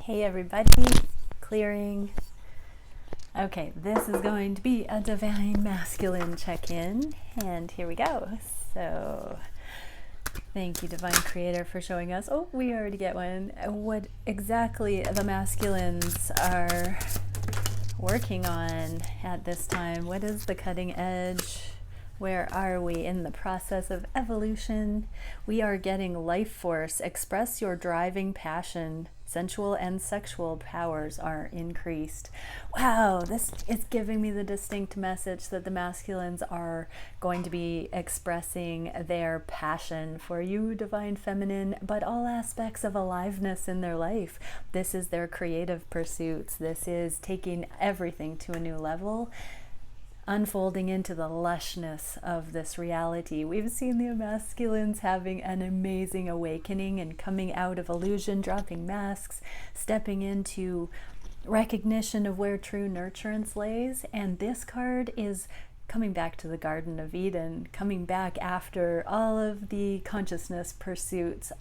Hey everybody, clearing. Okay, this is going to be a divine masculine check-in, and here we go. So, thank you, Divine Creator, for showing us. Oh, we already get one. What exactly the masculines are working on at this time. What is the cutting edge? Where are we in the process of evolution? We are getting life force. Express your driving passion. Sensual and sexual powers are increased. Wow, this is giving me the distinct message that the masculines are going to be expressing their passion for you, Divine Feminine, but all aspects of aliveness in their life. This is their creative pursuits. This is taking everything to a new level, unfolding into the lushness of this reality. We've seen the masculines having an amazing awakening and coming out of illusion, dropping masks, stepping into recognition of where true nurturance lays. And this card is coming back to the Garden of Eden, coming back after all of the consciousness pursuits,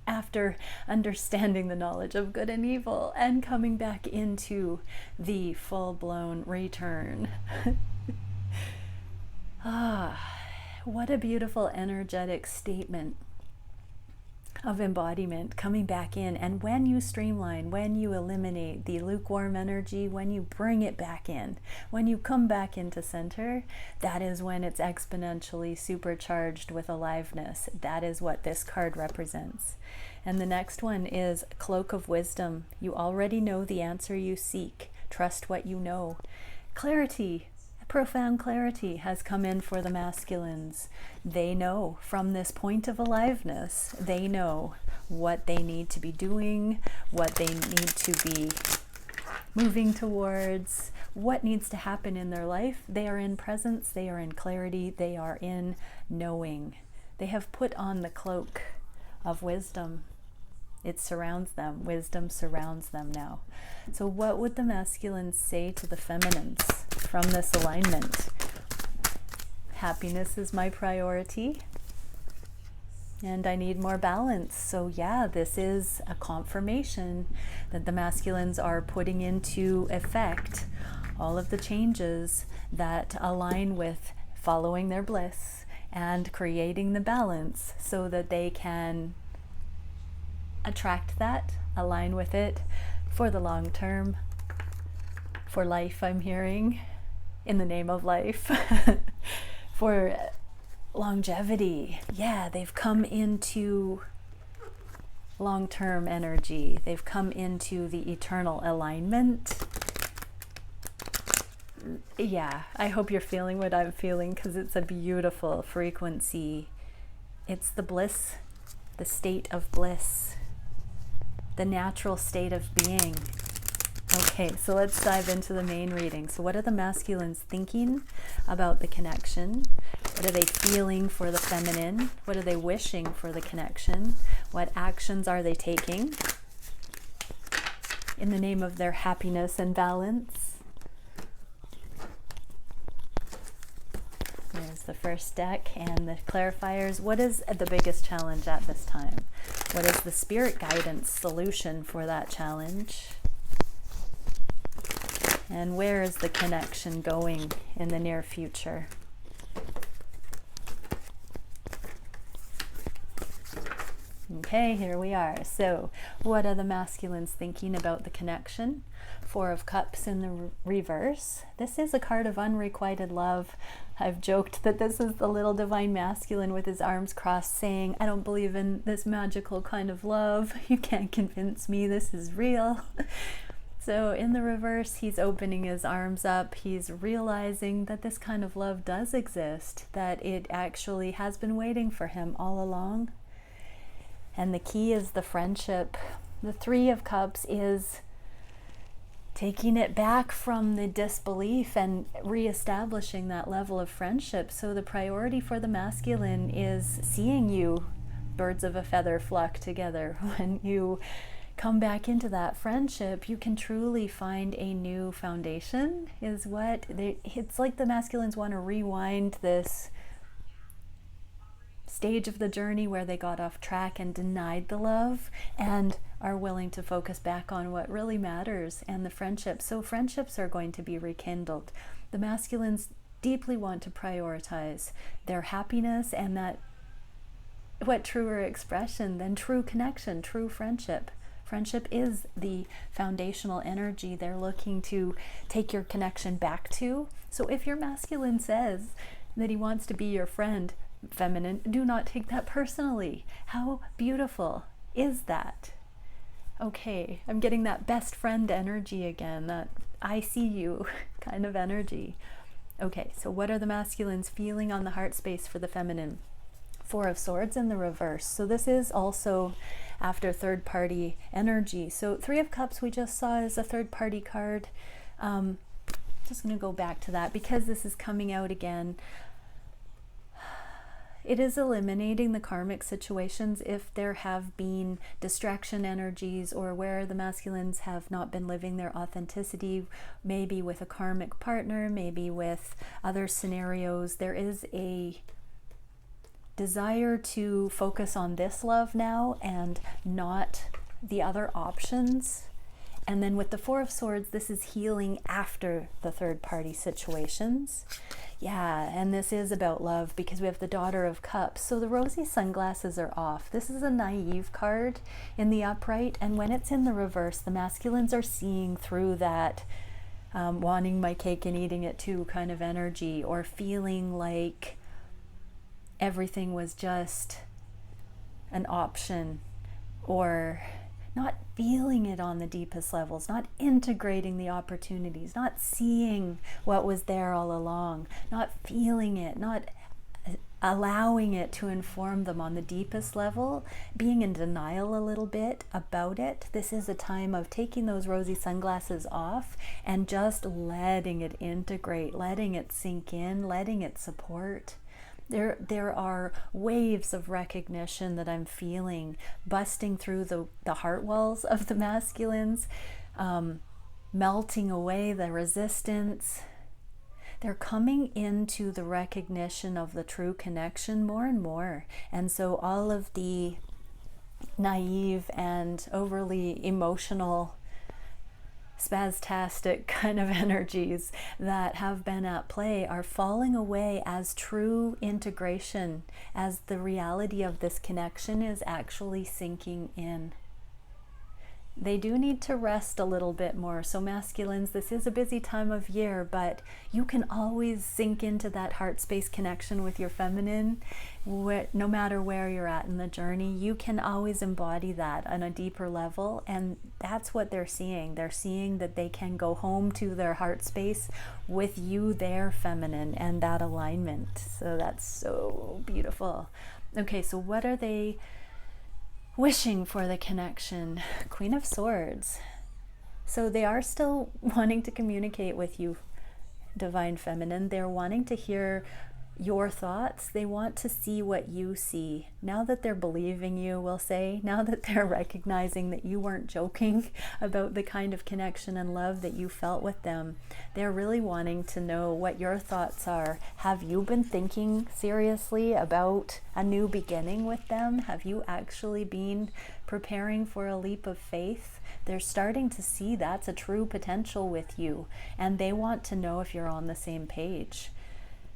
after understanding the knowledge of good and evil, and coming back into the full-blown return. What a beautiful energetic statement of embodiment coming back in. And when you streamline, when you eliminate the lukewarm energy, when you bring it back in, when you come back into center, that is when it's exponentially supercharged with aliveness. That is what this card represents. And the next one is Cloak of Wisdom. You already know the answer you seek. Trust what you know. Clarity. Profound clarity has come in for the masculines. They know from this point of aliveness, they know what they need to be doing, what they need to be moving towards, what needs to happen in their life. They are in presence, they are in clarity, they are in knowing. They have put on the cloak of wisdom. It surrounds them. Wisdom surrounds them now. So what would the masculines say to the feminines from this alignment? Happiness is my priority, and I need more balance. So yeah, this is a confirmation that the masculines are putting into effect all of the changes that align with following their bliss and creating the balance so that they can attract that, align with it for the long term, for life, I'm hearing, in the name of life, for longevity. Yeah, they've come into long-term energy. They've come into the eternal alignment. Yeah, I hope you're feeling what I'm feeling, because it's a beautiful frequency. It's the bliss, the state of bliss, the natural state of being. Okay, so let's dive into the main reading. So what are the masculines thinking about the connection? What are they feeling for the feminine? What are they wishing for the connection? What actions are they taking in the name of their happiness and balance? There's the first deck and the clarifiers. What is the biggest challenge at this time? What is the spirit guidance solution for that challenge? And where is the connection going in the near future? Okay, here we are. So, what are the masculines thinking about the connection? Four of Cups in the reverse. This is a card of unrequited love. I've joked that this is the little divine masculine with his arms crossed saying, I don't believe in this magical kind of love. You can't convince me this is real. So in the reverse, he's opening his arms up. He's realizing that this kind of love does exist, that it actually has been waiting for him all along. And the key is the friendship. The Three of Cups is taking it back from the disbelief and reestablishing that level of friendship. So the priority for the masculine is seeing you, birds of a feather flock together. When you come back into that friendship, you can truly find a new foundation, is what it's like. The masculines want to rewind this stage of the journey where they got off track and denied the love, and are willing to focus back on what really matters and the friendships. So friendships are going to be rekindled. The masculines deeply want to prioritize their happiness, and that what truer expression than true connection, true friendship. Friendship is the foundational energy they're looking to take your connection back to. So if your masculine says that he wants to be your friend, feminine, do not take that personally. How beautiful is that? Okay, I'm getting that best friend energy again, that I see you kind of energy. Okay, so what are the masculines feeling on the heart space for the feminine? Four of Swords in the reverse. So this is also after third party energy. So Three of Cups we just saw is a third party card. Just going to go back to that because this is coming out again. It is eliminating the karmic situations if there have been distraction energies, or where the masculines have not been living their authenticity, maybe with a karmic partner, maybe with other scenarios. There is a desire to focus on this love now and not the other options. And then with the Four of Swords, this is healing after the third party situations. Yeah, and this is about love because we have the Daughter of Cups. So the rosy sunglasses are off. This is a naive card in the upright, and when it's in the reverse, the masculines are seeing through that wanting my cake and eating it too kind of energy, or feeling like everything was just an option, or not feeling it on the deepest levels, not integrating the opportunities, not seeing what was there all along, not feeling it, not allowing it to inform them on the deepest level, being in denial a little bit about it. This is a time of taking those rosy sunglasses off and just letting it integrate, letting it sink in, letting it support. There are waves of recognition that I'm feeling busting through the heart walls of the masculines, melting away the resistance. They're coming into the recognition of the true connection more and more. And so all of the naive and overly emotional, spastastic kind of energies that have been at play are falling away as true integration, as the reality of this connection is actually sinking in. They do need to rest a little bit more. So masculines, this is a busy time of year, but you can always sink into that heart space connection with your feminine. No matter where you're at in the journey, you can always embody that on a deeper level. And that's what they're seeing. They're seeing that they can go home to their heart space with you, their feminine, and that alignment. So that's so beautiful. Okay, so what are they wishing for the connection? Queen of Swords. So they are still wanting to communicate with you, Divine Feminine. They're wanting to hear your thoughts. They want to see what you see. Now that they're believing you, we'll say, now that they're recognizing that you weren't joking about the kind of connection and love that you felt with them, they're really wanting to know what your thoughts are. Have you been thinking seriously about a new beginning with them? Have you actually been preparing for a leap of faith? They're starting to see that's a true potential with you, and they want to know if you're on the same page.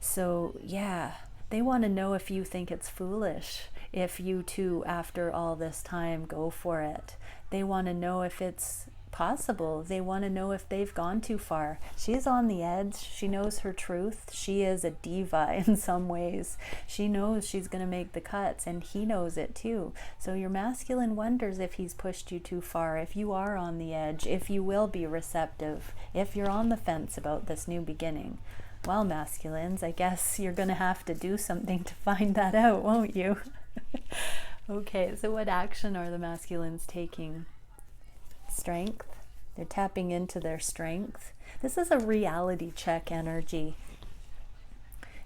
So yeah, they want to know if you think it's foolish, if you too, after all this time, go for it. They want to know if it's possible. They want to know if they've gone too far. She's on the edge. She knows her truth. She is a diva in some ways. She knows she's going to make the cuts, and he knows it too. So your masculine wonders if he's pushed you too far, if you are on the edge, if you will be receptive, if you're on the fence about this new beginning. Well, masculines, I guess you're going to have to do something to find that out, won't you? Okay, so what action are the masculines taking? Strength. They're tapping into their strength. This is a reality check energy.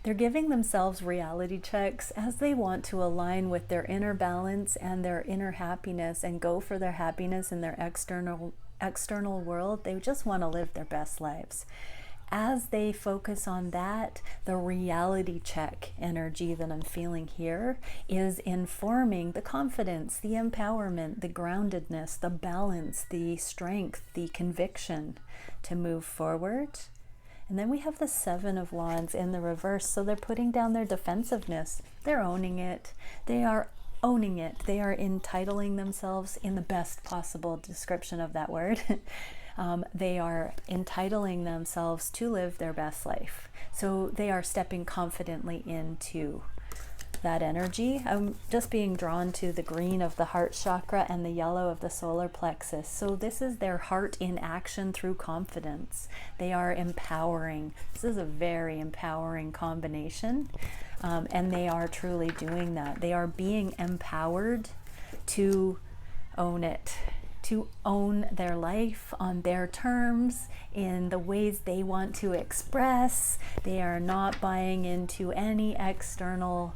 They're giving themselves reality checks as they want to align with their inner balance and their inner happiness and go for their happiness in their external world. They just want to live their best lives. as they focus on that, the reality check energy that I'm feeling here is informing the confidence, the empowerment, the groundedness, the balance, the strength, the conviction to move forward. And then we have the Seven of Wands in the reverse. So they're putting down their defensiveness. They're owning it. They are owning it. They are entitling themselves, in the best possible description of that word. They are entitling themselves to live their best life. So they are stepping confidently into that energy. I'm just being drawn to the green of the heart chakra and the yellow of the solar plexus. So this is their heart in action through confidence. They are empowering. This is a very empowering combination. And they are truly doing that. They are being empowered to own it, to own their life on their terms, in the ways they want to express. They are not buying into any external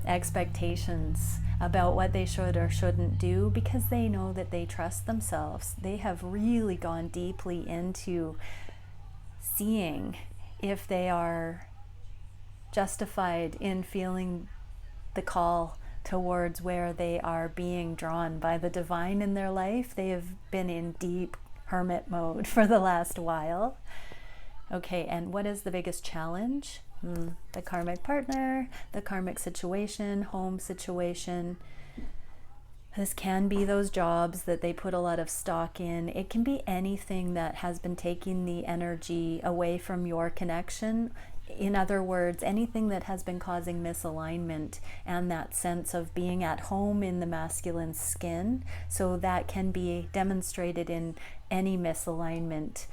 expectations about what they should or shouldn't do, because they know that they trust themselves. They have really gone deeply into seeing if they are justified in feeling the call towards where they are being drawn by the divine in their life. They have been in deep hermit mode for the last while. Okay, and what is the biggest challenge? The karmic partner, the karmic situation, home situation. This can be those jobs that they put a lot of stock in. It can be anything that has been taking the energy away from your connection. In other words, anything that has been causing misalignment and that sense of being at home in the masculine skin. So that can be demonstrated in any misalignment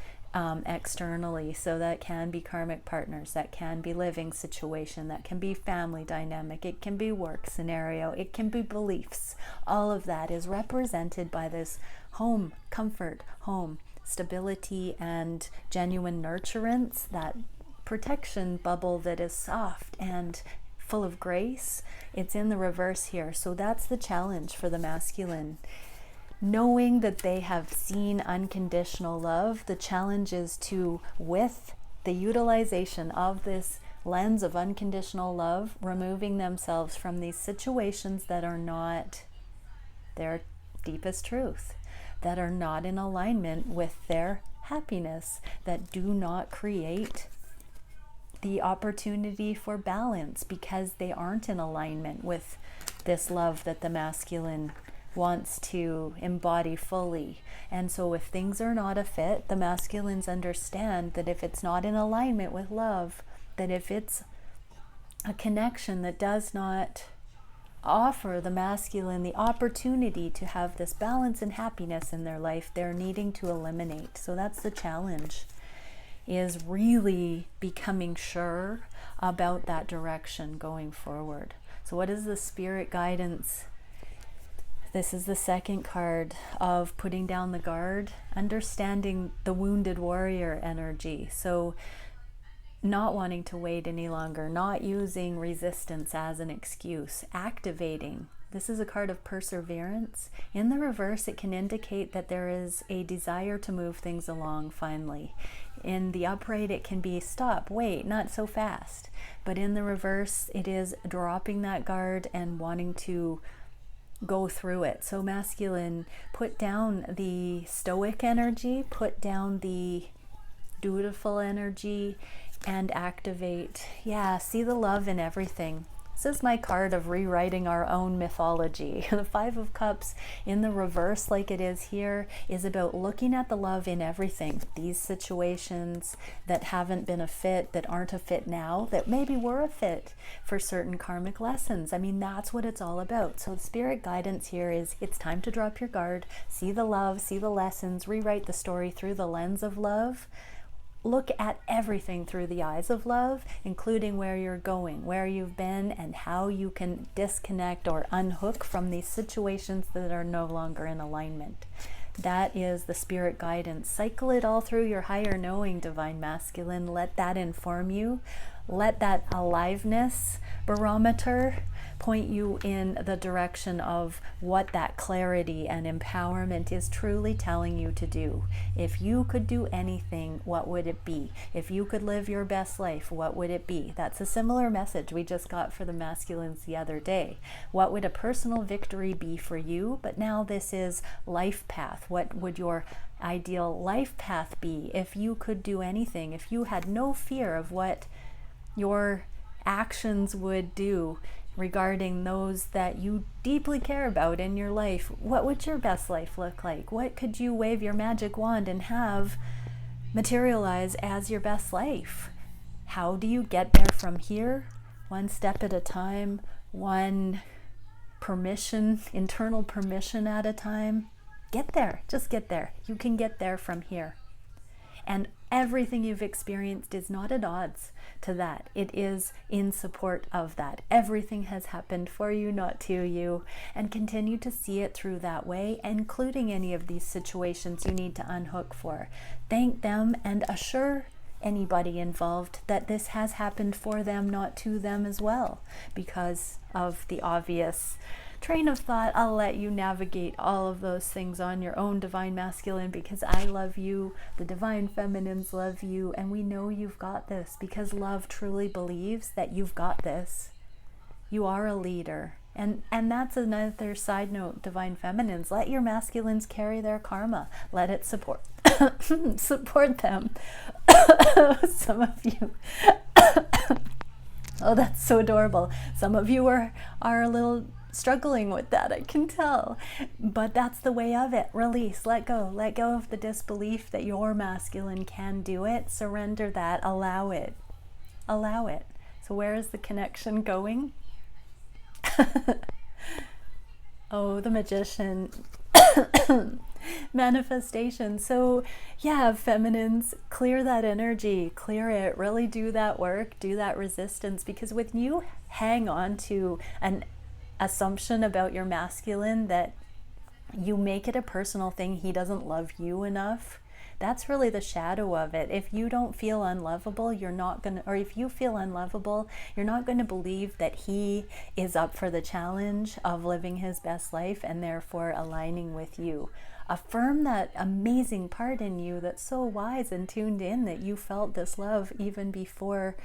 externally. So that can be karmic partners, that can be living situation, that can be family dynamic, it can be work scenario, it can be beliefs. All of that is represented by this home, comfort, home, stability, and genuine nurturance, that protection bubble that is soft and full of grace. It's in the reverse here. So that's the challenge for the masculine. Knowing that they have seen unconditional love, the challenge is to, with the utilization of this lens of unconditional love, removing themselves from these situations that are not their deepest truth, that are not in alignment with their happiness, that do not create the opportunity for balance, because they aren't in alignment with this love that the masculine wants to embody fully. And so if things are not a fit, the masculines understand that if it's not in alignment with love, that if it's a connection that does not offer the masculine the opportunity to have this balance and happiness in their life, they're needing to eliminate. So that's the challenge, is really becoming sure about that direction going forward. So what is the spirit guidance? This is the second card of putting down the guard, understanding the wounded warrior energy. So not wanting to wait any longer, not using resistance as an excuse, activating. This is a card of perseverance. In the reverse, it can indicate that there is a desire to move things along finally. In the upright, it can be stop, wait, not so fast. But in the reverse, it is dropping that guard and wanting to go through it. So masculine, put down the stoic energy, put down the dutiful energy, and activate. Yeah, see the love in everything. This is my card of rewriting our own mythology. The Five of Cups in the reverse, like it is here, is about looking at the love in everything. These situations that haven't been a fit, that aren't a fit now, that maybe were a fit for certain karmic lessons. I mean, that's what it's all about. So the spirit guidance here is, it's time to drop your guard, see the love, see the lessons, rewrite the story through the lens of love. Look at everything through the eyes of love, including where you're going, where you've been, and how you can disconnect or unhook from these situations that are no longer in alignment. That is the spirit guidance. Cycle it all through your higher knowing, divine masculine. Let that inform you. Let that aliveness barometer point you in the direction of what that clarity and empowerment is truly telling you to do. If you could do anything, what would it be? If you could live your best life, what would it be? That's a similar message we just got for the masculines the other day. What would a personal victory be for you? But now this is life path. What would your ideal life path be if you could do anything? If you had no fear of what your actions would do regarding those that you deeply care about in your life, what would your best life look like? What could you wave your magic wand and have materialize as your best life? How do you get there from here? One step at a time, one permission, internal permission at a time. Get there, just get there. You can get there from here. And everything you've experienced is not at odds to that. It is in support of that. Everything has happened for you, not to you. And continue to see it through that way, including any of these situations you need to unhook for. Thank them and assure anybody involved that this has happened for them, not to them as well. Because of the obvious train of thought, I'll let you navigate all of those things on your own, Divine Masculine, because I love you, the Divine Feminines love you, and we know you've got this because love truly believes that you've got this. You are a leader. And that's another side note, Divine Feminines. Let your masculines carry their karma. Let it support support them. Some of you oh, that's so adorable. Some of you are a little struggling with that, I can tell, but that's the way of it. Release, let go of the disbelief that your masculine can do it. Surrender that, allow it. So where is the connection going? Oh, the Magician. Manifestation. So yeah, feminines, clear that energy, clear it, really do that work, do that resistance, because when you hang on to an assumption about your masculine that you make it a personal thing, he doesn't love you enough, that's really the shadow of it. If you don't feel unlovable, you're not gonna, or if you feel unlovable, you're not going to believe that he is up for the challenge of living his best life and therefore aligning with you. Affirm that amazing part in you that's so wise and tuned in that you felt this love even before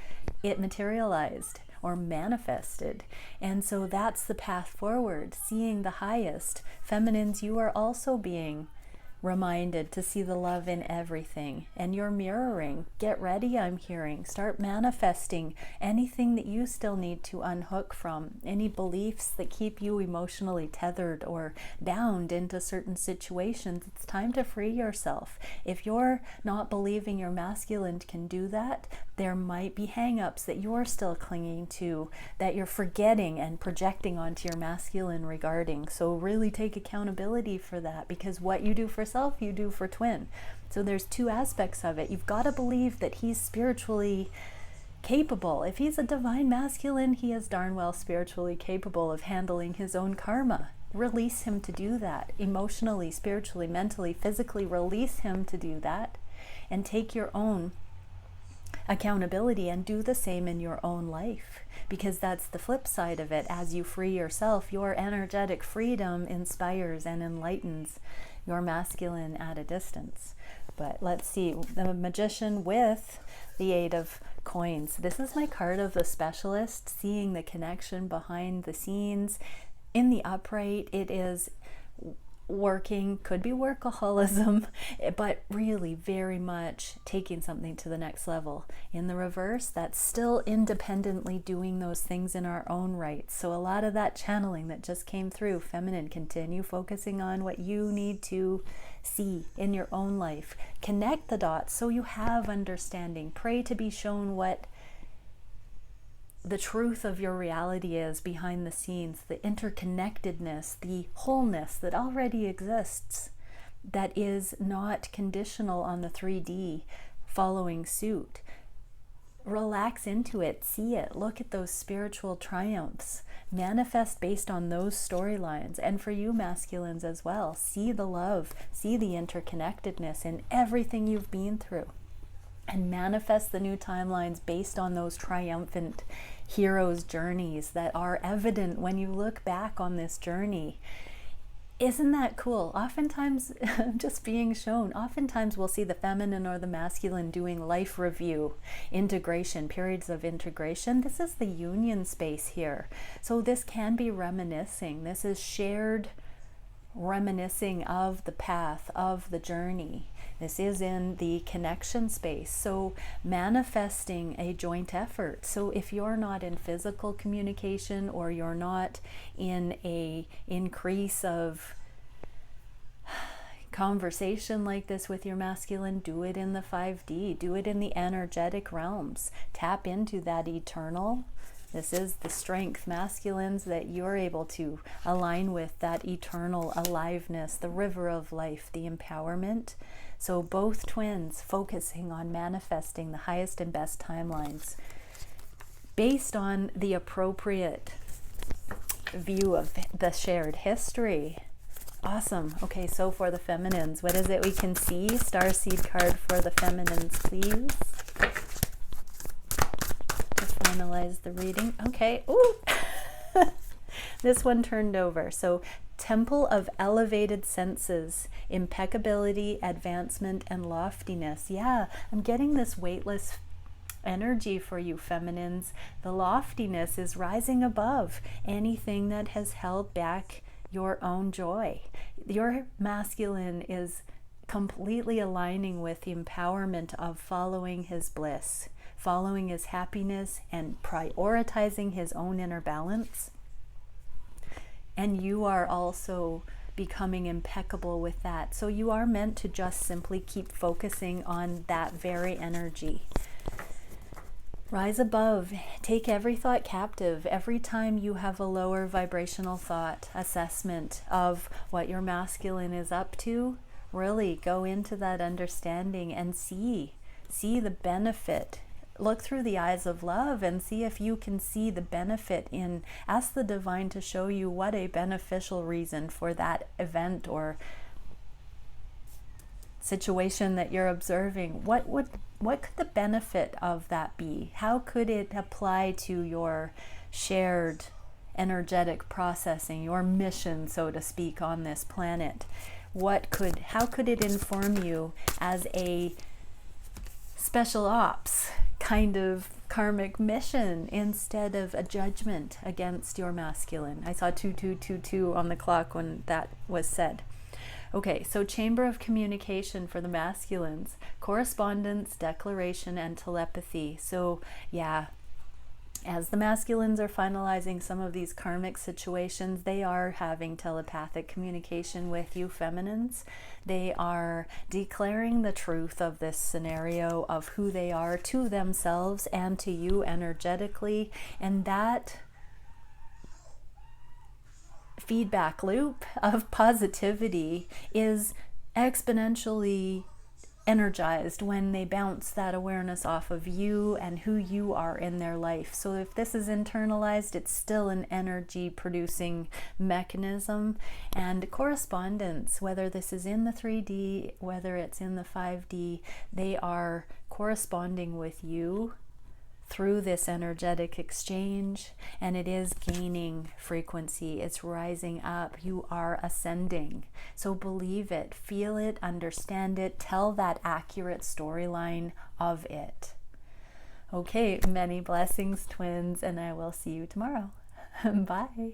it materialized or manifested. And so that's the path forward, seeing the highest. Feminines, you are also being reminded to see the love in everything, and you're mirroring. Get ready, I'm hearing. Start manifesting anything that you still need to unhook from, any beliefs that keep you emotionally tethered or bound into certain situations. It's time to free yourself. If you're not believing your masculine can do that, there might be hang-ups that you're still clinging to, that you're forgetting and projecting onto your masculine regarding. So really take accountability for that, because what you do for self, you do for twin. So there's two aspects of it. You've got to believe that he's spiritually capable. If he's a divine masculine, he is darn well spiritually capable of handling his own karma. Release him to do that. Emotionally, spiritually, mentally, physically, release him to do that, and take your own accountability and do the same in your own life, because that's the flip side of it. As you free yourself, your energetic freedom inspires and enlightens your masculine at a distance. But let's see, the Magician with the 8 of Coins. This is my card of the specialist, seeing the connection behind the scenes. In the upright, it is working, could be workaholism, but really very much taking something to the next level. In the reverse, that's still independently doing those things in our own right. So a lot of that channeling that just came through, feminine, continue focusing on what you need to see in your own life. Connect the dots so you have understanding. Pray to be shown what the truth of your reality is behind the scenes, the interconnectedness, the wholeness that already exists, that is not conditional on the 3D following suit. Relax into it, see it, look at those spiritual triumphs, manifest based on those storylines. And for you masculines as well, see the love, see the interconnectedness in everything you've been through. and manifest the new timelines based on those triumphant heroes' journeys that are evident when you look back on this journey. Isn't that cool? Oftentimes, just being shown, oftentimes we'll see the feminine or the masculine doing life review, integration, periods of integration. This is the union space here. So this can be reminiscing. This is shared reminiscing of the path, of the journey. This is in the connection space. So manifesting a joint effort. So if you're not in physical communication, or you're not in a increase of conversation like this with your masculine, do it in the 5D, do it in the energetic realms. Tap into that eternal. This is the strength, masculines, that you're able to align with, that eternal aliveness, the river of life, the empowerment. So both twins focusing on manifesting the highest and best timelines based on the appropriate view of the shared history. Awesome. Okay, so for the feminines, what is it we can see? Starseed card for the feminines, please. Finalize the reading. Okay. Ooh. This one turned over. So temple of elevated senses, impeccability, advancement, and loftiness. Yeah, I'm getting this weightless energy for you feminines. The loftiness is rising above anything that has held back your own joy. Your masculine is completely aligning with the empowerment of following his bliss, following his happiness, and prioritizing his own inner balance. And you are also becoming impeccable with that. So you are meant to just simply keep focusing on that very energy. Rise above, take every thought captive. Every time you have a lower vibrational thought assessment of what your masculine is up to, really go into that understanding and see the benefit. Look through the eyes of love and see if you can see the benefit in, ask the divine to show you what a beneficial reason for that event or situation that you're observing. What could the benefit of that be? How could it apply to your shared energetic processing, your mission, so to speak, on this planet? How could it inform you as a special ops kind of karmic mission instead of a judgment against your masculine? I saw 2222 on the clock when that was said. Okay, so chamber of communication for the masculines, correspondence, declaration, and telepathy. So yeah, as the masculines are finalizing some of these karmic situations, they are having telepathic communication with you feminines. They are declaring the truth of this scenario, of who they are to themselves and to you energetically, and that feedback loop of positivity is exponentially energized when they bounce that awareness off of you and who you are in their life. So if this is internalized, it's still an energy producing mechanism. And correspondence, whether this is in the 3D, whether it's in the 5D, they are corresponding with you through this energetic exchange, and it is gaining frequency. It's rising up. You are ascending. So believe it, feel it, understand it, tell that accurate storyline of it. Okay, many blessings, twins, and I will see you tomorrow. Bye.